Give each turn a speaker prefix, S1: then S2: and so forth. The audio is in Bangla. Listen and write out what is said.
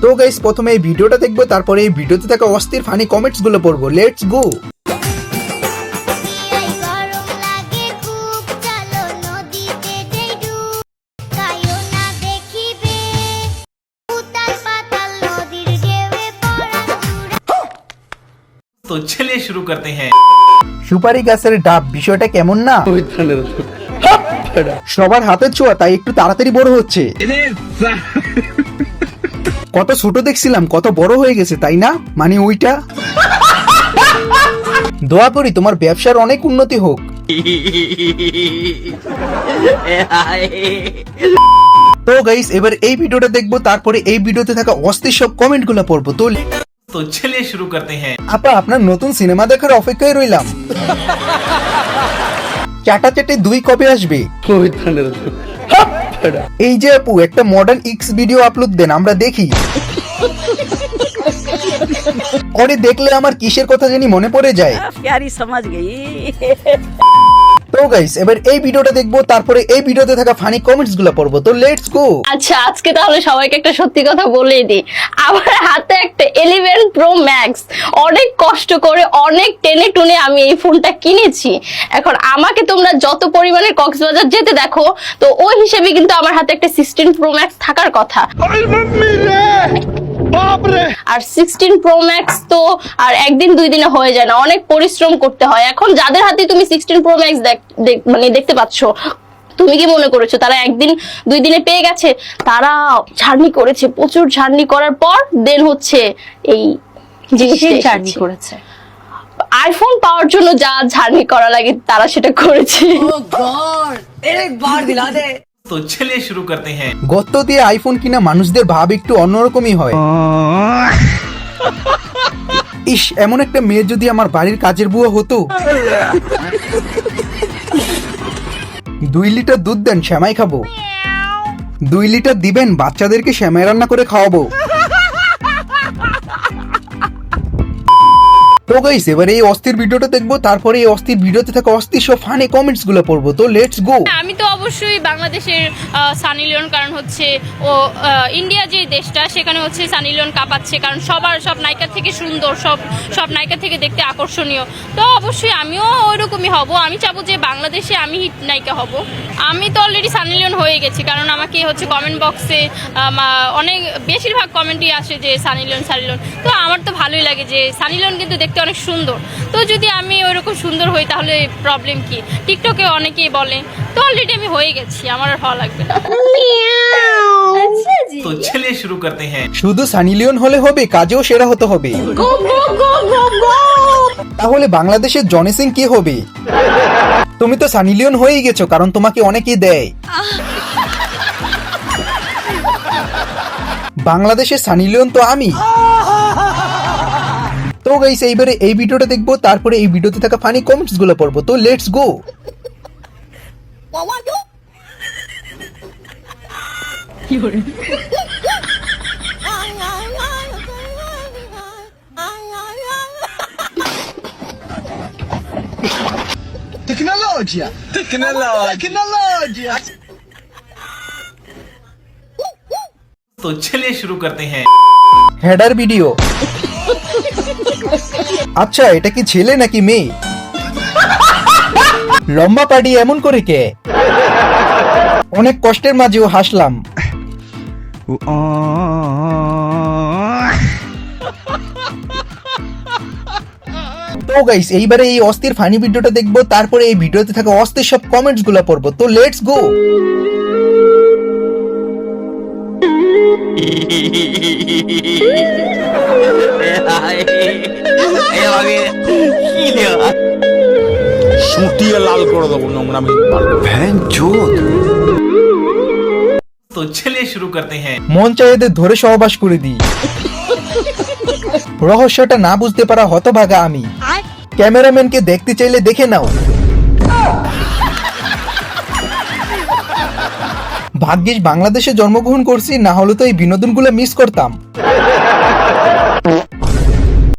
S1: তো গাইস প্রথমে এই ভিডিওটা দেখবো, তারপরে এই ভিডিওতে থাকা অস্থির ফানি কমেন্টস গুলো পড়বো। Let's go.
S2: तो चलिए शुरू करते हैं।
S1: সুপারি গাছের ডাব বিষয়টা কেমন না? সবার হাতের ছোঁয়া, তাই একটু তাড়াতাড়ি বড় হচ্ছে। কত ছোট দেখছিলাম, কত বড় হয়ে গেছে, তাই না? মানে ওইটা। দোয়া করি তোমার ব্যবসার অনেক উন্নতি হোক। তো গাইস এবার এই ভিডিওটা দেখবো, তারপরে এই ভিডিওতে থাকা অস্থির সব কমেন্ট গুলো পড়বো।
S2: तो चलिए शुरू करते हैं।
S1: আপা আপনার নতুন সিনেমা দেখার অপেক্ষায় রইলাম। চাটাচাটি 2 কবে আসবে? এই যে আপু একটা মডার্ন এক্স ভিডিও আপলোড দেন, আমরা দেখি। ওরে দেখলে আমার কিসের কথা জানি মনে পড়ে যায়।
S3: प्यारी समझ गई।
S1: তো গাইস এবার এই ভিডিওটা দেখবো, তারপরে এই ভিডিওতে থাকা ফানি কমেন্টস গুলো পড়বো। তো লেটস গো।
S4: আচ্ছা আজকে তাহলে সবাইকে একটা সত্যি কথা বলেই দিই, আমার হাতে একটা 11 Pro Max, অনেক কষ্ট করে অনেক টেনে টুনে আমি এই ফোনটা কিনেছি। এখন আমাকে তোমরা যত পরিমাণে কক্সবাজার যেতে দেখো, তো ওই হিসেবে কিন্তু আমার হাতে একটা 16 Pro Max থাকার কথা। আর 16 Pro Max তো আর একদিন দুই দিনে হয়ে যায় না, অনেক পরিশ্রম করতে হয়। এখন যাদের হাতে তুমি 16 Pro Max মানে দেখতে পাচ্ছ, তুমি কি মনে করেছো তারা একদিন দুই দিনে পেয়ে গেছে? তারা জার্নি করেছে, প্রচুর জার্নি করার পর দেন হচ্ছে এই জিনিসটা জার্নি করেছে। আইফোন পাওয়ার জন্য যা জার্নি করা লাগে তারা সেটা করেছে।
S2: तो चलिए शुरू करते हैं।
S1: গত দিয়ে আইফোন কিনা মানুষদের ভাব একটু অন্যরকমই হয়। ইস, এমন একটা মেয়ে যদি আমার বাড়ির কাজের বুয়া হতো। 2 লিটার দুধ দেন, সেমাই খাবো। 2 লিটার দিবেন, বাচ্চাদেরকে সেমাই রান্না করে খাওয়াবো। তো গাইস এবার এই অস্থির ভিডিওটা দেখবো, তারপরে এই অস্থির ভিডিওতে থাকা অস্থির সব ফানি কমেন্টস গুলো পড়বো। তো লেটস গো।
S5: আমি তো অবশ্যই বাংলাদেশের সানি লিওন, কারণ হচ্ছে ও ইন্ডিয়া যে দেশটা সেখানে হচ্ছে সানি লিওন কাঁপাচ্ছে, কারণ সব নায়িকা থেকে সুন্দর, সব নায়িকা থেকে দেখতে আকর্ষণীয়। তো অবশ্যই আমিও ওইরকমই হব। আমি চাবো যে বাংলাদেশে আমি হিট নায়িকা হব। আমি তো অলরেডি সানি লিওন হয়ে গেছি, কারণ আমাকে হচ্ছে কমেন্ট বক্সে অনেক বেশিরভাগ কমেন্টই আসে যে সানি লিওন। তো আমার তো ভালোই লাগে যে সানি লিওন কিন্তু দেখতে অনেক সুন্দর। তো যদি আমি ওইরকম সুন্দর হই তাহলে প্রবলেম কি? টিকটকে অনেকেই বলে, তো অলরেডি আমি হয়ে গেছি, আমার আর হওয়া লাগবে না।
S2: तो चलिए शुरू करते हैं।
S1: শুধু সানি লিওন হলে হবে, কাজেও সেরা হতে হবে। তাহলে বাংলাদেশের জনি সিং কি হবে? তুমি তো সানি লিওন হয়েই গেছো, কারণ তোমাকে অনেকেই দেয়। বাংলাদেশের সানি লিওন তো আমি। তো গাইস এইবারে এই ভিডিওটা দেখবো, তারপরে এই ভিডিওতে থাকা ফানি কমেন্টস গুলো পড়বো। তো লেটস গো।
S6: Tecnologia!
S2: तो चलिए शुरू करते हैं।
S1: Header video. আচ্ছা এটা কি ছেলে নাকি মেয়ে? লম্বা পাড়ি এমন করে কে? অনেক কষ্টের মাঝেও হাসলাম। তো গাইস এইবারে এই অস্থির ফানি ভিডিওটা দেখবো, তারপরে এই ভিডিওতে থাকা অস্থির সব কমেন্টস গুলো পড়বো। তো লেটস গো।
S6: সুটিয়ে লাল করে দেবো নোংরামি।
S2: तो चलिए शुरू करते हैं।
S1: মন চাই এদের ধরে সহবাস করে দিই। রহস্যটা না বুঝতে পারা হতভাগা আমি। ক্যামেরাম্যানকে দেখতে চাইলে দেখে নাও। ভাগ্যিস বাংলাদেশে জন্মগ্রহণ করছি, না হলে তো এই বিনোদনগুলো মিস করতাম।